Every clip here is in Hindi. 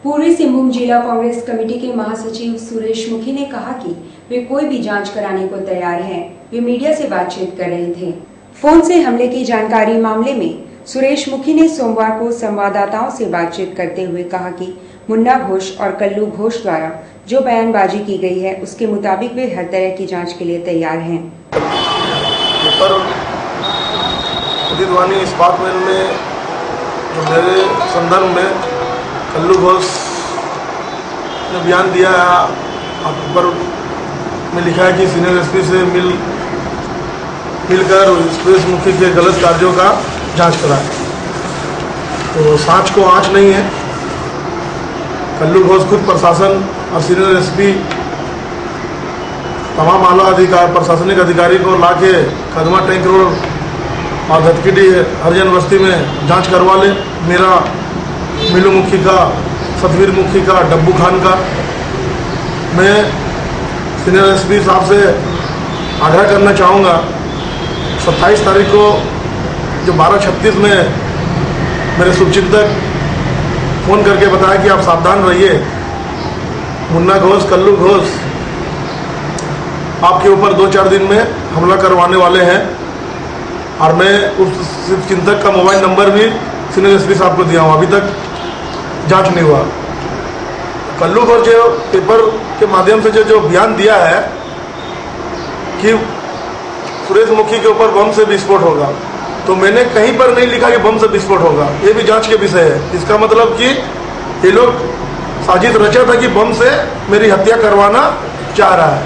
पूर्वी सिंहभूम जिला कांग्रेस कमेटी के महासचिव सुरेश मुखी ने कहा कि वे कोई भी जांच कराने को तैयार हैं। वे मीडिया से बातचीत कर रहे थे। फोन से हमले की जानकारी मामले में सुरेश मुखी ने सोमवार को संवाददाताओं से बातचीत करते हुए कहा कि मुन्ना घोष और कल्लू घोष द्वारा जो बयानबाजी की गई है उसके मुताबिक वे हर तरह की जांच के लिए तैयार हैं। इस बात में जो मेरे संदर्भ में कल्लू घोष ने बयान दिया है, ऊपर में लिखा है कि सीनियर एसपी से मिलकर सुरेश मुखी के गलत कार्यों का जांच कराए। तो सांच को आंच नहीं है। कल्लू घोष खुद प्रशासन और सीनियर एसपी तमाम आला प्रशासनिक अधिकारी को लाके कदमा टैंक रोड और धतकीडी हरिजन बस्ती में जांच करवा ले। मेरा मिलू मुखी का, सतवीर मुखी का, डब्बू खान का। मैं सीनियर एसपी साहब से आग्रह करना चाहूँगा, 27 तारीख को जो 12:36 में मेरे शुभचिंतक फ़ोन करके बताया कि आप सावधान रहिए, मुन्ना घोष, कल्लू घोष आपके ऊपर 2-4 दिन में हमला करवाने वाले हैं। और मैं उस शुभचिंतक का मोबाइल नंबर भी सीनियर एसपी साहब को दिया हूँ। अभी तक जांच नहीं हुआ। कल्लू घोष जो पेपर के माध्यम से जो बयान दिया है कि सुरेश मुखी के ऊपर बम से विस्फोट होगा, तो मैंने कहीं पर नहीं लिखा कि बम से विस्फोट होगा। ये भी जांच के विषय है। इसका मतलब कि ये लोग साजिश रचा था कि बम से मेरी हत्या करवाना चाह रहा है।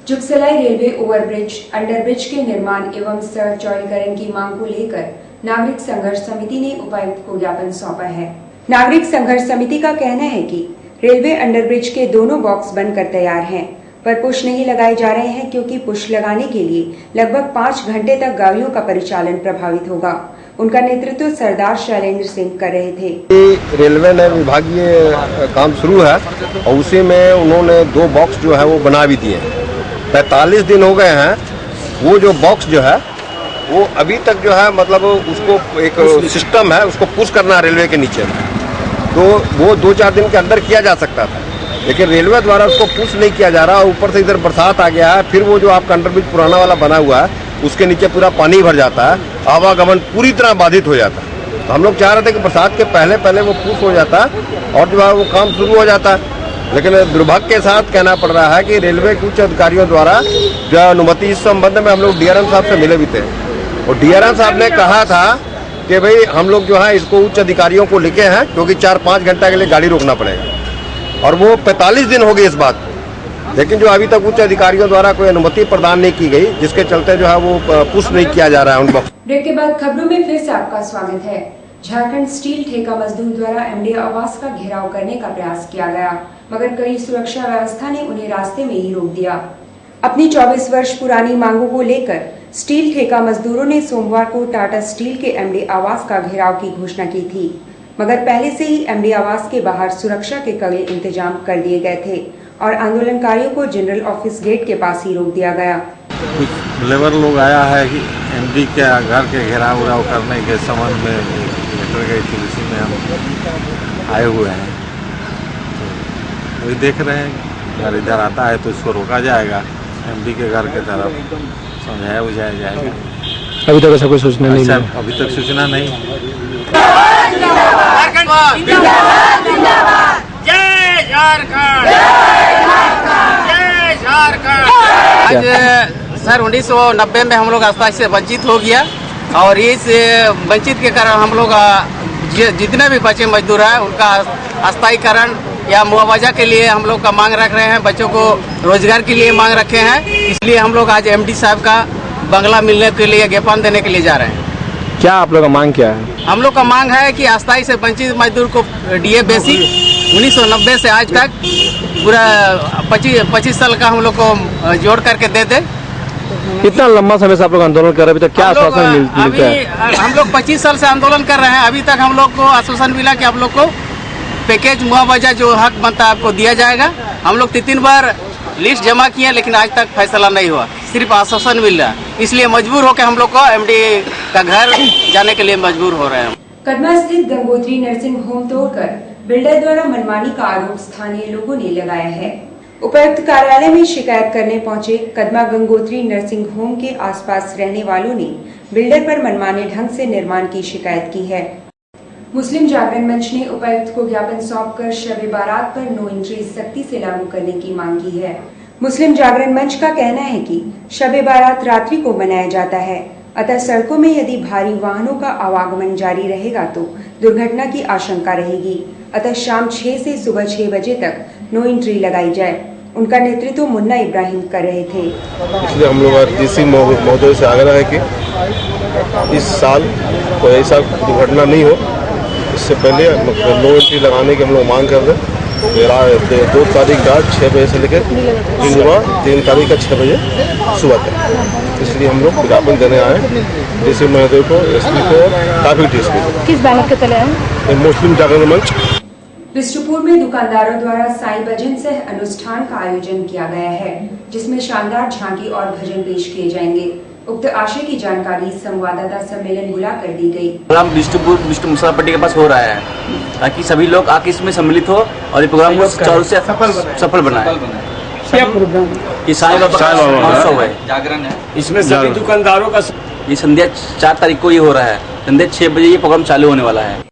जुगसलाई रेलवे ओवरब्रिज, अंडरब्रिज के निर्माण एवं सड़क चौड़ीकरण की मांग को लेकर नागरिक संघर्ष समिति ने उपायुक्त को ज्ञापन सौंपा है। नागरिक संघर्ष समिति का कहना है कि रेलवे अंडरब्रिज के दोनों बॉक्स बनकर तैयार हैं, पर पुश नहीं लगाए जा रहे हैं क्योंकि पुश लगाने के लिए लगभग 5 घंटे तक गाड़ियों का परिचालन प्रभावित होगा। उनका नेतृत्व सरदार शैलेंद्र सिंह कर रहे थे। रेलवे ने विभागीय काम शुरू है और उसी में उन्होंने 2 बॉक्स जो है वो बना भी दिए। 45 दिन हो गए हैं। वो जो बॉक्स जो है वो अभी तक जो है मतलब उसको एक सिस्टम है, उसको पुश करना है रेलवे के नीचे में, तो वो 2-4 दिन के अंदर किया जा सकता था, लेकिन रेलवे द्वारा उसको पुश नहीं किया जा रहा। ऊपर से इधर बरसात आ गया है, फिर वो जो आपका अंडरब्रिज पुराना वाला बना हुआ है उसके नीचे पूरा पानी भर जाता है, आवागमन पूरी तरह बाधित हो जाता है। तो हम लोग चाह रहे थे कि बरसात के पहले वो पुश हो जाता और जो है वो काम शुरू हो जाता, लेकिन दुर्भाग्य के साथ कहना पड़ रहा है कि रेलवे के उच्च अधिकारियों द्वारा जो अनुमति, इस संबंध में हम लोग डीआरएम साहब से मिले भी थे और डीआरएम साहब ने कहा था कि भाई हम लोग जो है इसको उच्च अधिकारियों को लिखे हैं क्योंकि 4-5 घंटा के लिए गाड़ी रोकना पड़ेगा। और वो 45 दिन हो गए इस बात, लेकिन जो अभी तक उच्च अधिकारियों द्वारा कोई अनुमति प्रदान नहीं की गई, जिसके चलते जो है वो पुश नहीं किया जा रहा है उन बॉक्स। ब्रेक के बाद खबरों में फिर से आपका स्वागत है। झारखंड स्टील ठेका मजदूर द्वारा एमडी आवास का घेराव करने का प्रयास किया गया, मगर कड़ी सुरक्षा व्यवस्था ने उन्हें रास्ते में ही रोक दिया। अपनी 24 वर्ष पुरानी मांगों को लेकर स्टील ठेका मजदूरों ने सोमवार को टाटा स्टील के एमडी आवास का घेराव की घोषणा की थी, मगर पहले से ही एमडी आवास के बाहर सुरक्षा के कड़े इंतजाम कर दिए गए थे और आंदोलनकारियों को जनरल ऑफिस गेट के पास ही रोक दिया गया। कुछ लेबर लोग आया है कि एमडी के घर के घेराव उड़ाव करने के संबंध में लेटर गई थी, उसी में हम आए हुए हैं। तो वही देख रहे हैं, अगर इधर आता है तो इसको रोका जाएगा, एमडी के घर के तरफ समझाया बुझाया जाएगा। अभी तक ऐसा कोई सूचना नहीं है? अभी तक सूचना नहीं। जय झारखंड, जय झारखंड। आज सर 1990 में हम लोग अस्थायी से वंचित हो गया और इस वंचित के कारण हम लोग जितने भी बचे मजदूर हैं उनका अस्थायीकरण या मुआवजा के लिए हम लोग का मांग रख रहे हैं। बच्चों को रोजगार के लिए मांग रखे हैं, इसलिए हम लोग आज एमडी साहब का बंगला मिलने के लिए ज्ञापन देने के लिए जा रहे हैं। क्या आप लोग का मांग क्या है? हम लोग का मांग है कि अस्थायी से वंचित मजदूर को डीए बेसिक 1990 से आज तक पूरा 25 साल का हम लोग को जोड़ करके दे दे। इतना लंबा समय से आप लोग आंदोलन कर रहे हैं, अभी तक क्या आश्वासन मिलता है? हम लोग 25 साल से आंदोलन कर रहे हैं, अभी तक हम लोग को आश्वासन मिला कि आप लोग को पैकेज मुआवजा जो हक बनता है आपको दिया जाएगा। हम लोग 3 बार लिस्ट जमा किए लेकिन आज तक फैसला नहीं हुआ, सिर्फ आश्वासन मिल रहा है। इसलिए मजबूर होकर हम लोग को एमडी का घर जाने के लिए मजबूर हो रहे हैं। कदमा स्थित गंगोत्री नर्सिंग होम तोड़कर बिल्डर द्वारा मनमानी का आरोप स्थानीय लोगों ने लगाया है। उपायुक्त कार्यालय में शिकायत करने पहुंचे कदमा गंगोत्री नर्सिंग होम के आसपास रहने वालों ने बिल्डर पर मनमाने ढंग से निर्माण की शिकायत की है। मुस्लिम जागरण मंच ने उपायुक्त को ज्ञापन सौंपकर शब बारात पर नो एंट्री सख्ती से लागू करने की मांग की है। मुस्लिम जागरण मंच का कहना है कि शब बारात रात्रि को मनाया जाता है, अतः सड़कों में यदि भारी वाहनों का आवागमन जारी रहेगा तो दुर्घटना की आशंका रहेगी। अतः शाम 6 से सुबह 6 बजे तक नो एंट्री लगाई जाए। उनका नेतृत्व मुन्ना इब्राहिम कर रहे थे। इसलिए हम लोग डीसी महोदय से आग्रह है कि इस साल कोई ऐसा दुर्घटना नहीं हो, इससे पहले नो एंट्री लगाने की हम लोग मांग कर रहे हैं। 2 तारीख रात 6 बजे से लेकर 3 तारीख का 6 बजे सुबह तक। इसलिए हम लोग ज्ञापन देने आए डीसी महोदय को, एसपी को, ट्रैफिक डीएसपी को। किस बैनर के तले है? मुस्लिम जागरण मंच। बिष्टुपुर में दुकानदारों द्वारा साईं भजन सह अनुष्ठान का आयोजन किया गया है, जिसमें शानदार झांकी और भजन पेश किए जाएंगे। उक्त आशय की जानकारी संवाददाता सम्मेलन बुलाकर दी गई। प्रोग्राम बिष्टुपुर बिष्टु मुसलापट्टी के पास हो रहा है, ताकि सभी लोग आके इसमें सम्मिलित हो और ये प्रोग्राम को चारों से सफल बनाए। ये साईं बाबा महोत्सव है, जागरण है। इसमें सभी दुकानदारों का ये संध्या 4 तारीख को ये हो रहा है। संध्या 6 बजे ये प्रोग्राम चालू होने वाला है।